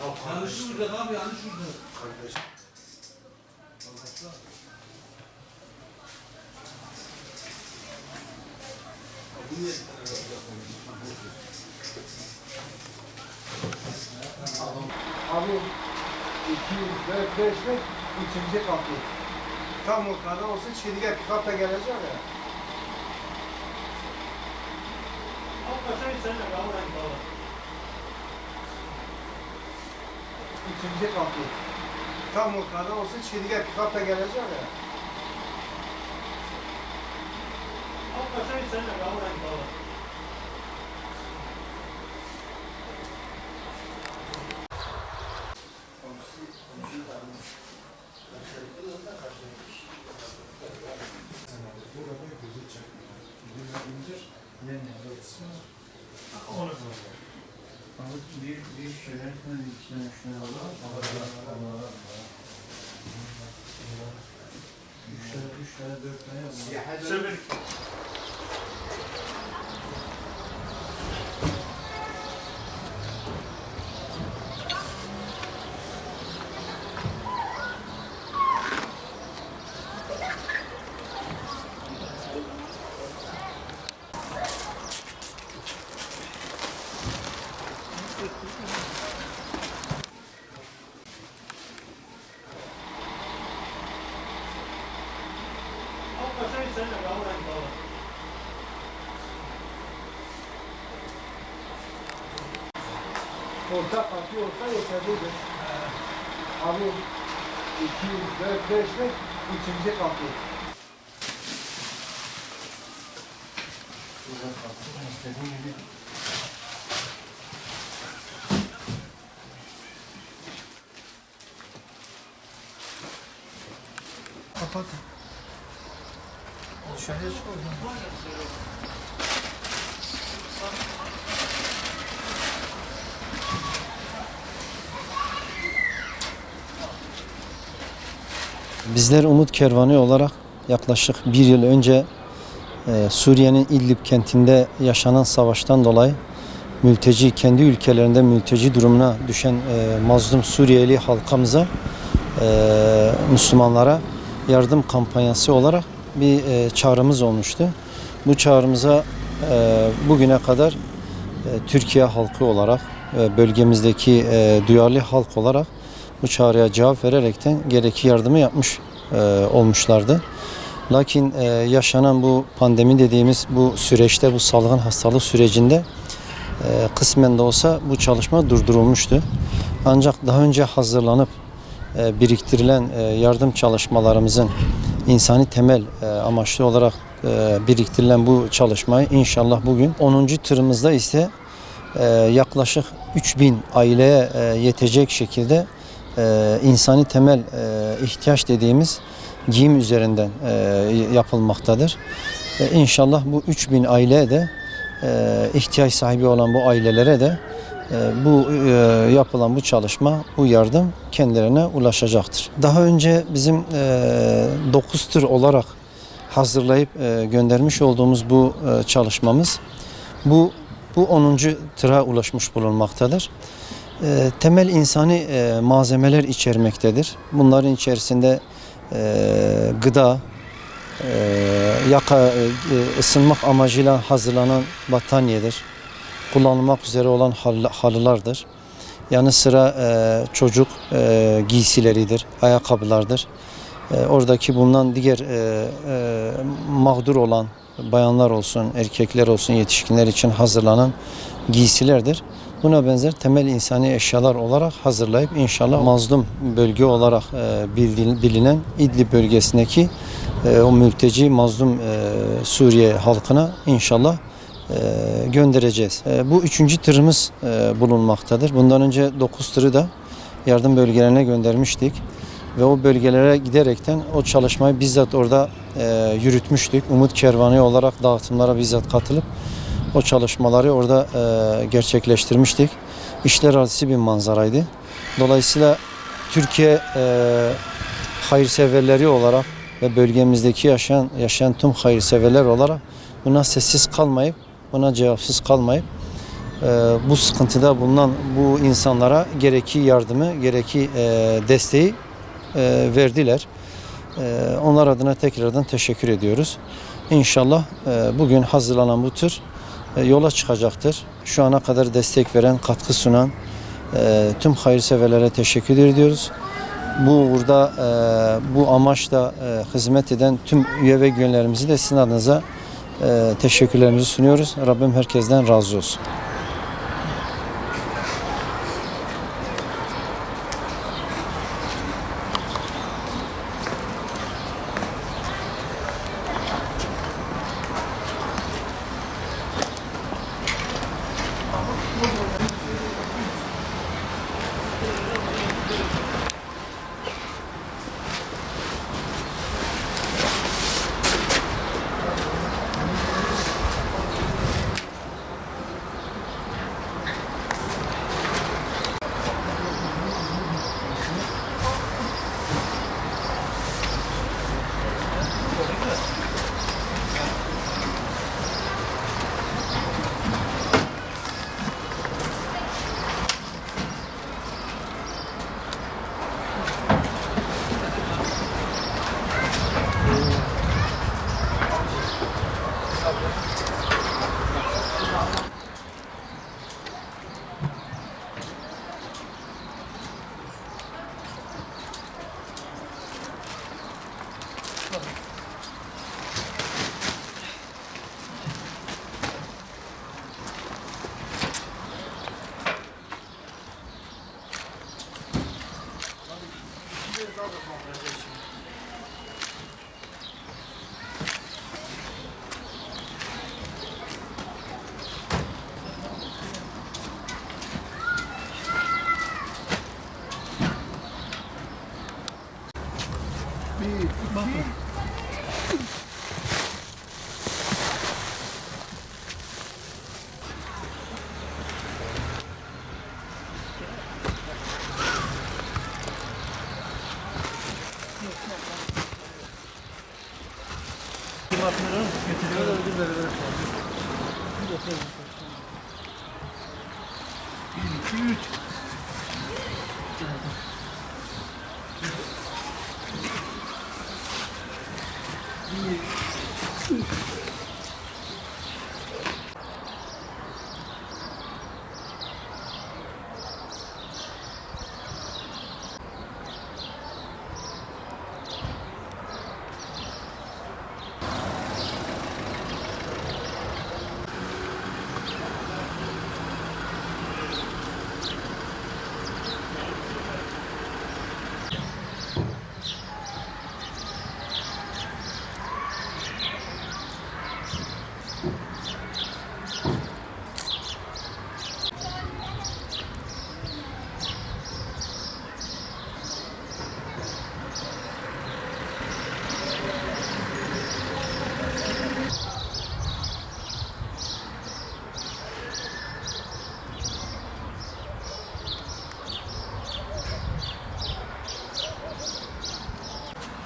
Yanlış burada abi, yanlış burada. Kardeşim. Abi 2, 4, 5 ve 3. kapı. Tam ortada olsun, çiğdiğe pikapla gelecek ya. Üçüncü kapı. Tam ortada olsun, çiğdiğe pikapla gelecek ya. Bir şeyler sonra içine şunu alalım. Üç tane, 4 tane yapalım. Orta kapı olsa yeterlidir. Abi 2, 4, 5 ve 3. kapı. Burada kalsın, istediğin gibi. Kapat. Dışarıya çık oradan. Bizler Umut Kervanı olarak yaklaşık bir yıl önce Suriye'nin İdlib kentinde yaşanan savaştan dolayı kendi ülkelerinde mülteci durumuna düşen mazlum Suriyeli halkımıza, Müslümanlara yardım kampanyası olarak bir çağrımız olmuştu. Bu çağrımıza bugüne kadar Türkiye halkı olarak, bölgemizdeki duyarlı halk olarak bu çağrıya cevap vererekten gerekli yardımı yapmış olmuşlardı. Lakin yaşanan bu pandemi dediğimiz bu süreçte, bu salgın hastalık sürecinde kısmen de olsa bu çalışma durdurulmuştu. Ancak daha önce hazırlanıp biriktirilen yardım çalışmalarımızın insani temel amaçlı olarak biriktirilen bu çalışmayı inşallah bugün 10. tırımızda ise yaklaşık 3000 aileye yetecek şekilde insani temel ihtiyaç dediğimiz giyim üzerinden yapılmaktadır. İnşallah bu 3000 aileye de ihtiyaç sahibi olan bu ailelere de bu yapılan bu çalışma, bu yardım kendilerine ulaşacaktır. Daha önce bizim 9 tır olarak hazırlayıp göndermiş olduğumuz bu çalışmamız bu 10. tıra ulaşmış bulunmaktadır. Temel insani malzemeler içermektedir. Bunların içerisinde gıda, yaka ısınmak amacıyla hazırlanan battaniyedir. Kullanılmak üzere olan halılardır. Yanı sıra çocuk giysileridir, ayakkabılardır. Oradaki bulunan diğer mağdur olan bayanlar olsun, erkekler olsun, yetişkinler için hazırlanan giysilerdir. Buna benzer temel insani eşyalar olarak hazırlayıp inşallah mazlum bölge olarak bilinen İdlib bölgesindeki o mülteci mazlum Suriye halkına inşallah göndereceğiz. Bu 3. tırımız bulunmaktadır. Bundan önce 9 tırı da yardım bölgelerine göndermiştik. Ve o bölgelere giderekten o çalışmayı bizzat orada yürütmüştük. Umut Kervanı olarak dağıtımlara bizzat katılıp o çalışmaları orada gerçekleştirmiştik. İşler acısı bir manzaraydı. Dolayısıyla Türkiye hayırseverleri olarak ve bölgemizdeki yaşayan tüm hayırseverler olarak buna sessiz kalmayıp, buna cevapsız kalmayıp bu sıkıntıda bulunan bu insanlara gereki yardımı, gereki desteği verdiler. Onlar adına tekrardan teşekkür ediyoruz. İnşallah bugün hazırlanan bu tır yola çıkacaktır. Şu ana kadar destek veren, katkı sunan tüm hayırseverlere teşekkür ediyoruz. Bu uğurda, bu amaçla hizmet eden tüm üye ve üyelerimizi de sizin adınıza teşekkürlerimizi sunuyoruz. Rabbim herkesten razı olsun.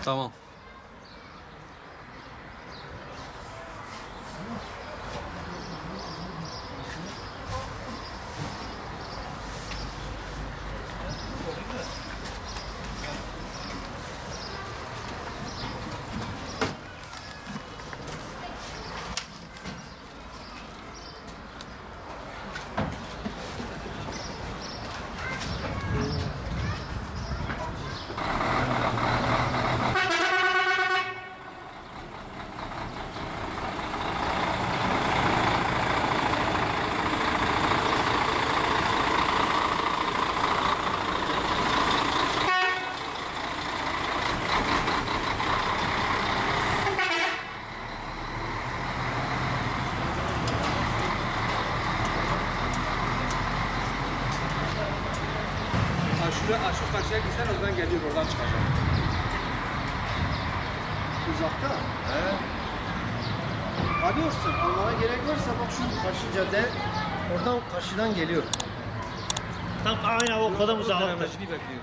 Tamam. Şu karşıya gitsen oradan geliyor, oradan çıkacak. Uzakta. Arıyorsun. Onlara gerek varsa bak şu karşı cadde oradan karşıdan geliyor. Tam aynen o kadar uzaklıkta. Bekliyor.